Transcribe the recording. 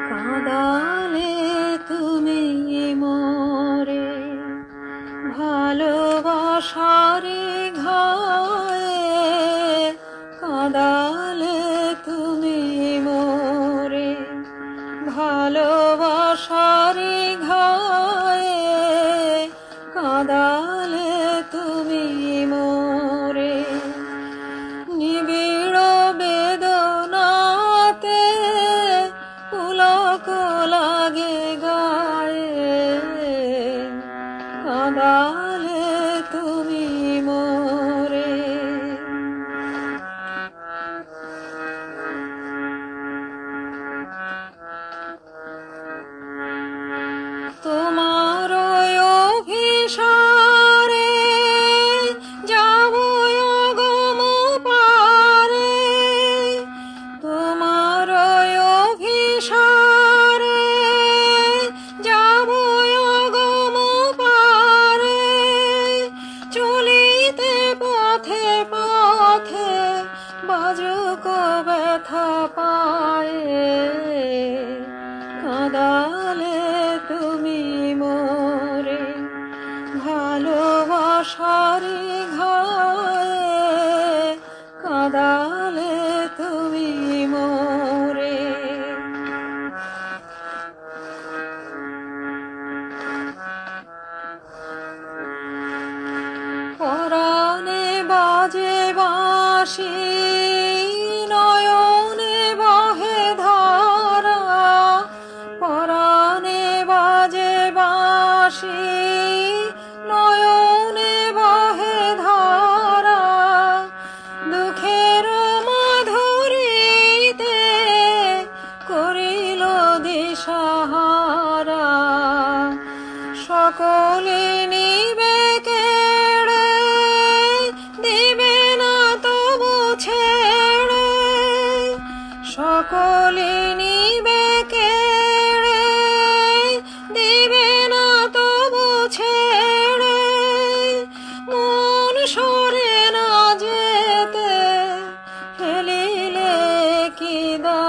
কাঁদালে তুমি মোরে ভালোবাসারে ঘায়ে, কাঁদালে তুমি মোরে ভালোবাসারে ঘায়ে, কাঁদালে তুমি মোরে নিবিড় বেদনাতে পুলক লাগে গায়ে, কাঁদালে তুমি মোরে। তোমার অভিসারে যাব অগম পারে, তোমার অভিসারে যাব অগম পারে, চলিতে পথে পথে বাজুক ব্যথা পায়ে, কাঁদালে তুমি মোরে ভালোবাসারে ঘায়ে, কাঁদালে তুমি মোরে। পরাণে বাজে বাঁশি, নয়নে বহে ধারা, পরাণে বাজে বাঁশি, নয়নে বহে ধারা, দুঃখের মাধুরীতে করিল দিশাহারা, সকলে নিবে কেড়ে, দিবে না তবু ছেড়ে, সকলে নিবে কেড়ে, দিবে না তবু ছেড়ে, মন সরে না যেতে ফেলিলে কি দা